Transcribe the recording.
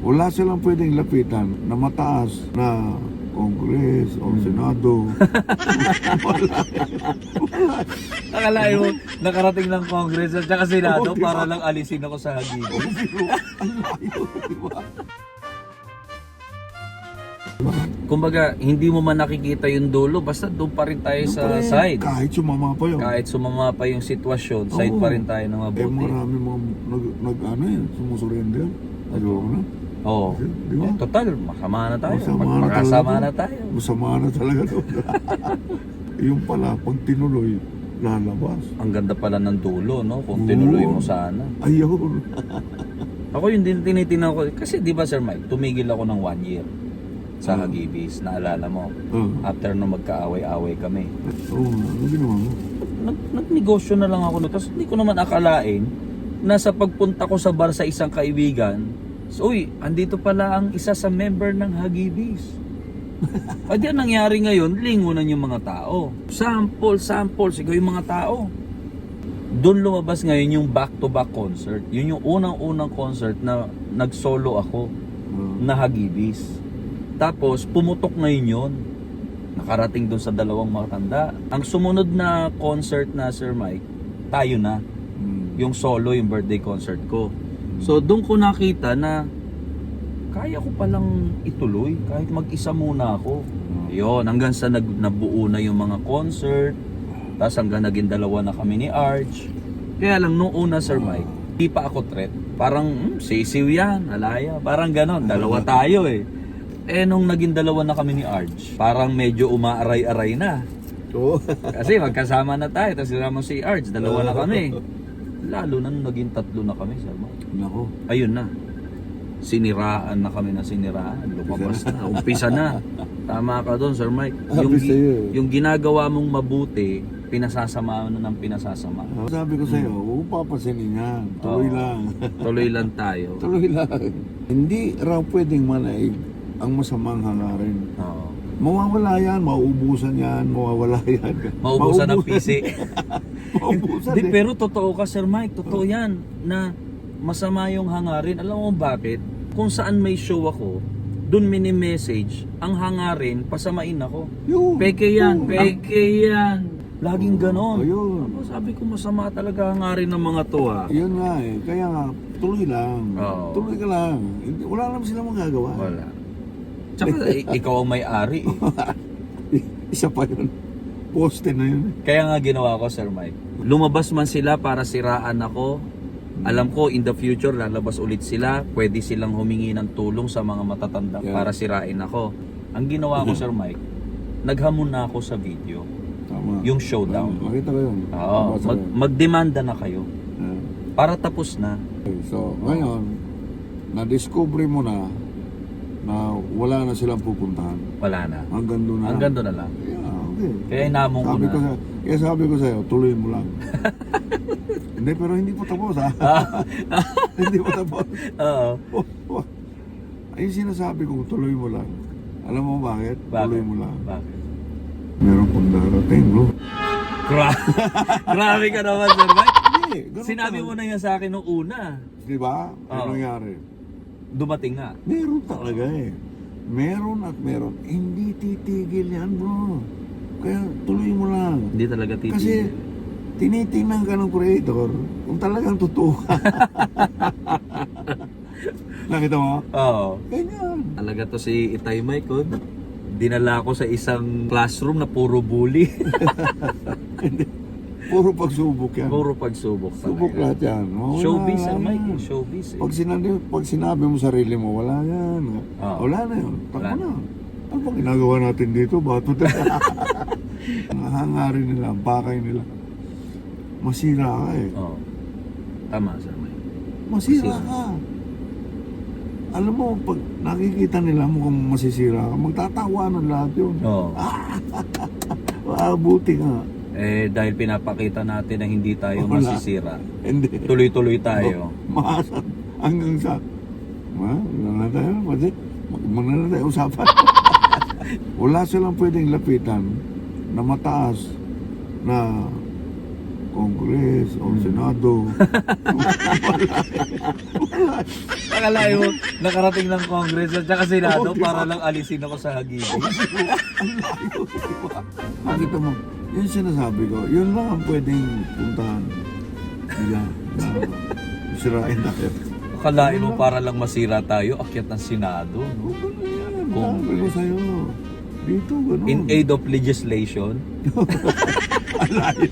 Wala silang pwedeng lapitan na mataas na Congress o Senado. Akalain mo, nakarating ng Congress at saka Senado Oo, diba? para lang alisin ako sa Hagibo. Ang layo, di ba? Kumbaga, hindi mo man nakikita yung dulo, basta doon pa rin tayo sa Siyempre, side. kahit sumama pa yun. Kahit sumama pa yung sitwasyon, side Oo. pa rin tayo ng mabuti. Marami mga sumusurrender. Ayoko na. Oo. Di ba? Total, masama na tayo. Masama na Magkakasama talaga. na tayo. Masama na talaga to. Yung pala, pag tinuloy, lalabas. Ang ganda pala ng dulo, no? Kung Oo. tinuloy mo sana. Ayun. Ako yung din tinitingnan ko. Kasi di ba Sir Mike, tumigil ako ng 1 year sa Hagibis. Naalala mo? After nung magkaaway-away kami. Oo, ano ginawa mo? Nagnegosyo na lang ako. Tapos hindi ko naman akalain na sa pagpunta ko sa bar sa isang kaibigan, uy, andito pala ang isa sa member ng Hagibis. At yan nangyari ngayon, lingunan yung mga tao. Sample, sigaw yung mga tao. Doon lumabas ngayon yung back-to-back concert. Yun yung unang-unang concert na nag-solo ako na Hagibis. Tapos pumutok ngayon yun. Nakarating doon sa dalawang matanda. Ang sumunod na concert na Sir Mike, tayo na. Yung solo, yung birthday concert ko. So doon ko nakita na kaya ko palang ituloy kahit mag-isa muna ako. Yun, hanggang sa nabuo na yung mga concert. Tapos hanggang naging dalawa na kami ni Arch. Kaya lang nung una Sir Mike, di pa ako threat. Parang sisiw yan, alaya. Parang ganon, dalawa tayo eh. Eh nung naging dalawa na kami ni Arch, parang medyo umaaray-aray na. Oo. Kasi magkasama na tayo, tapos sinama si Arch, dalawa na kami. Lalo na nung naging tatlo na kami, Sir Mike. Nako. Ayun na. Siniraan na kami na siniraan. Lumabas na. Umpisa na. Tama ka doon, Sir Mike. Yung ginagawa mong mabuti, pinasasama na ng pinasasama. Sabi ko sa'yo, huwag papasinin yan. Tuloy lang. Tuloy lang tayo. Tuloy lang. Hindi raw pwedeng manaig ang masamang hangarin. Oo. Mawawala yan, mauubusan yan, mawawala yan. Maubusan ng PC. Maubusan Di, pero totoo ka, Sir Mike. Totoo yan na masama yung hangarin. Alam mo bakit? Kung saan may show ako, dun mini-message, ang hangarin, pasamain ako. Yun. Peke yan, Yun. peke yan. Laging ganon. Ayun. Sabi ko masama talaga hangarin ng mga to ha. Yun nga eh. Kaya nga, tuloy lang. Oo. Tuloy ka lang. Wala naman silang magagawa. Wala. Tsaka ikaw ang may-ari eh. Isa pa yun. Poste na yun. Kaya nga ginawa ko, Sir Mike. Lumabas man sila para siraan ako. Alam ko, in the future, lalabas ulit sila. Pwede silang humingi ng tulong sa mga matatanda para sirain ako. Ang ginawa ko, Sir Mike, naghamon na ako sa video. Tama. Yung showdown. Makita ko yun. Oo. Magdemanda na kayo. Para tapos na. Okay, so, ngayon, na-discover mo na wala na silang pupuntahan. Wala na. Hanggang doon na. Hanggang doon na lang. Yeah, okay. Kaya inamong ko na. Kaya sabi ko sa'yo, tuloy mo lang. Hindi, pero hindi pa tapos ha. Hindi pa tapos. Oo. Ay, sinasabi ko, tuloy mo lang. Alam mo bakit? Tuloy mo lang. Bakit? Meron pang darating, bro. Grabe ka naman, Sir Mike. Hindi, ganun Sinabi talaga. mo na yan sa akin nung una. Di ba? Ano Oo. nangyari? Dumating nga. Meron talaga eh. Meron at meron. Hindi titigil yan, bro. Kaya tuloy mo lang. Hindi talaga titigil. Kasi tinitingnan ka ng creator kung talagang totoo ka. Nakita mo? Oo. Ganyan. Talaga to si Itay Mike, oh. Dinala ko sa isang classroom na puro bully. Puro pagsubok yan. Puro pagsubok talaga. Subok lahat yan. Wala Showbiz, Sir yan. Mike. Showbiz eh. Pag sinabi mo sarili mo, wala yan. Wala na yun. Wala Takbo na. na. Ano bang ginagawa natin dito? Bato tayo. Ang hangarin nila, ang pakay nila. Masira ka eh. Oo. Tama, Sir Mike. Masira ka. Alam mo, pag nakikita nila mukhang masisira ka, magtatawanan lahat yun. Oo. Buti nga. Eh, dahil pinapakita natin na hindi tayo Wala. masisira. Hindi. Tuloy-tuloy tayo. Maasat hanggang sa wala na tayo, magmana na tayo usapan. Wala silang pwedeng lapitan na mataas na Congress o Senado. Akalain mo, nakarating ng Congress at saka Senado para lang alisin ako sa Hagibis. Nakita mo, yun sinasabi ko, yun lang ang pwedeng puntahan. Yan, sirain natin. Akalain mo para lang masira tayo, akyat ng Senado. No? Sabi ko sa'yo, dito, gano'n. In aid of legislation. Alayo.